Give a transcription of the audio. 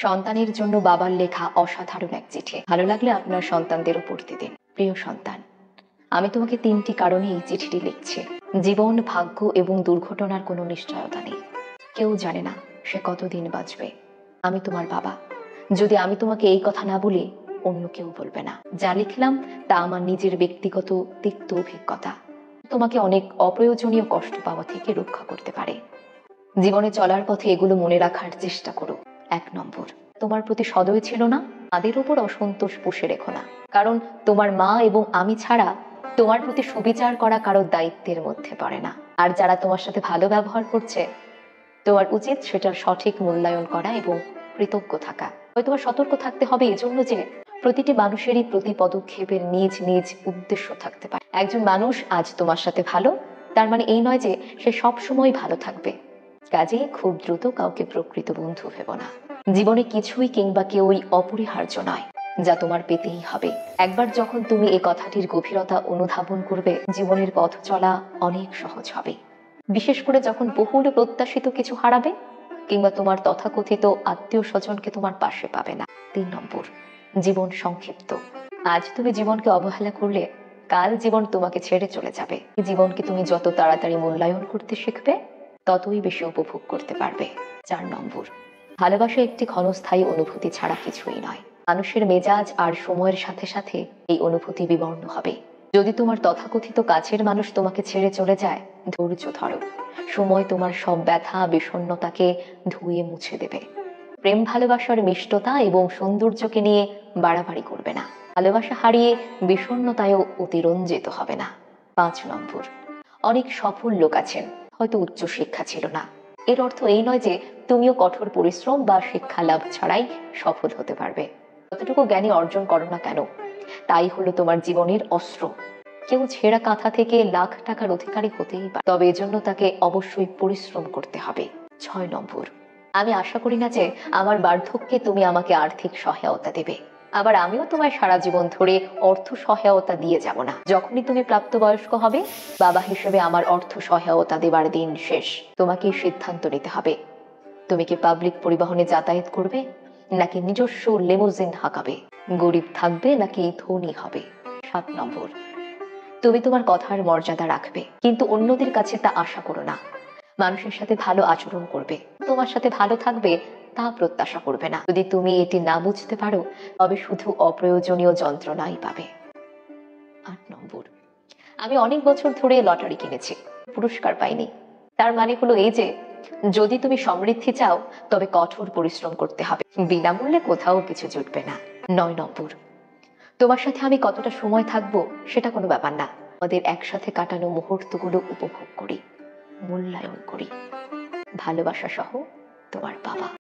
সন্তানের জন্য বাবার লেখা অসাধারণ এক চিঠি। ভালো লাগলে আপনার সন্তানদেরও পড়তে দিন। প্রিয় সন্তান, আমি তোমাকে 3টি কারণে এই চিঠিটি লিখছি। জীবন, ভাগ্য এবং দুর্ঘটনার কোনো নিশ্চয়তা নেই। কেউ জানে না সে কতদিন বাঁচবে। আমি তোমার বাবা। যদি আমি তোমাকে এই কথা না বলি, অন্য কেউ বলবে না। যা লিখলাম তা আমার নিজের ব্যক্তিগত তিক্ত অভিজ্ঞতা। তোমাকে অনেক অপ্রয়োজনীয় কষ্ট পাওয়া থেকে রক্ষা করতে পারে। জীবনে চলার পথে এগুলো মনে রাখার চেষ্টা করো। 1 নম্বর, তোমার প্রতি সদয় ছিল না, তাদের উপর অসন্তোষ পুষে রেখো না। কারণ তোমার মা এবং আমি ছাড়া তোমার প্রতি সুবিচার করা কারোর দায়িত্বের মধ্যে পড়ে না। আর যারা তোমার সাথে ভালো ব্যবহার করছে, তোমার উচিত সেটার সঠিক মূল্যায়ন করা এবং কৃতজ্ঞ থাকা। হয়তো সতর্ক থাকতে হবে এজন্য যে প্রতিটি মানুষেরই প্রতি পদক্ষেপের নিজ নিজ উদ্দেশ্য থাকতে পারে। একজন মানুষ আজ তোমার সাথে ভালো, তার মানে এই নয় যে সে সব সময় ভালো থাকবে। কাজেই খুব দ্রুত কাউকে প্রকৃত বন্ধু ভেবো না। জীবনে কিছুই কিংবা কেউই অপরিহার্য নয় যা তোমার পেতেই হবে। একবার যখন তুমি এই কথাটির গভীরতা অনুধাবন করবে, জীবনের পথ চলা অনেক সহজ হবে। বিশেষ করে যখন বহুল প্রত্যাশিত কিছু হারাবে কিংবা তোমার তথাকথিত আত্মীয় স্বজনকে তোমার পাশে পাবে না। 3 নম্বর, জীবন সংক্ষিপ্ত। আজ তুমি জীবনকে অবহেলা করলে কাল জীবন তোমাকে ছেড়ে চলে যাবে। জীবনকে তুমি যত তাড়াতাড়ি মূল্যায়ন করতে শিখবে, ততই বেশি উপভোগ করতে পারবে। 4 নম্বর, ভালোবাসা একটি ক্ষণস্থায়ী অনুভূতি ছাড়া কিছুই নয়। মানুষের মেজাজ আর সময়ের সাথে সাথে এই অনুভূতি বিবর্ণ হবে। যদি তোমার তথাকথিত কাছের মানুষ তোমাকে ছেড়ে চলে যায়, ধৈর্য ধরো। সময় তোমার সব ব্যথা বিষণ্ণতাকে ধুয়ে মুছে দেবে। প্রেম ভালোবাসার মিষ্টতা এবং সৌন্দর্যকে নিয়ে বাড়াবাড়ি করবে না। ভালোবাসা হারিয়ে বিষণ্ণতায়ও অতিরঞ্জিত হবে না। 5 নম্বর, অনেক সফল লোক আছেন, হয়তো উচ্চ শিক্ষা ছিল না। এর অর্থ এই নয় যে তুমিও কঠোর পরিশ্রম বা শিক্ষা লাভ ছাড়াই সফল হতে পারবে। যতটুকু জ্ঞানী অর্জন করো না কেন, তাই হলো তোমার জীবনের অস্ত্র। কেউ ছেঁড়া কাঁথা থেকে লাখ টাকার অধিকারী হতেই পারে, তবে এজন্য তাকে অবশ্যই পরিশ্রম করতে হবে। 6 নম্বর, আমি আশা করি না যে আমার বার্ধক্যে তুমি আমাকে আর্থিক সহায়তা দেবে, আবার আমিও তোমায় সারা জীবন ধরে অর্থ সহায়তা দিয়ে যাব না। যখনই তুমি প্রাপ্তবয়স্ক হবে, বাবা হিসেবে আমার অর্থ সহায়তা দেবার দিন শেষ। তোমাকে সিদ্ধান্ত নিতে হবে, তুমি কি পাবলিক পরিবহনে যাতায়াত করবে নাকি নিজস্ব লিমুজিন হাঁকাবে, গরিব থাকবে নাকি ধনী হবে। 7 নম্বর, তুমি তোমার কথার মর্যাদা রাখবে, কিন্তু অন্যদের কাছে তা আশা করো না। মানুষের সাথে ভালো আচরণ করবে, তোমার সাথে ভালো থাকবে তা প্রত্যাশা করবে না। যদি তুমি এটি না বুঝতে পারো, তবে শুধু অপ্রয়োজনীয় যন্ত্রণাই পাবে। 8 নম্বর, আমি অনেক বছর ধরে লটারি কিনেছি, পুরস্কার পাইনি। তার মানে হলো এই যে যদি তুমি সমৃদ্ধি চাও, তবে কঠোর পরিশ্রম করতে হবে। বিনামূল্যে কোথাও কিছু জুটবে না। 9 নম্বর, তোমার সাথে আমি কতটা সময় থাকবো সেটা কোনো ব্যাপার না। আমাদের একসাথে কাটানো মুহূর্তগুলো উপভোগ করি, মূল্যায়ন করি। ভালোবাসা সহ, তোমার বাবা।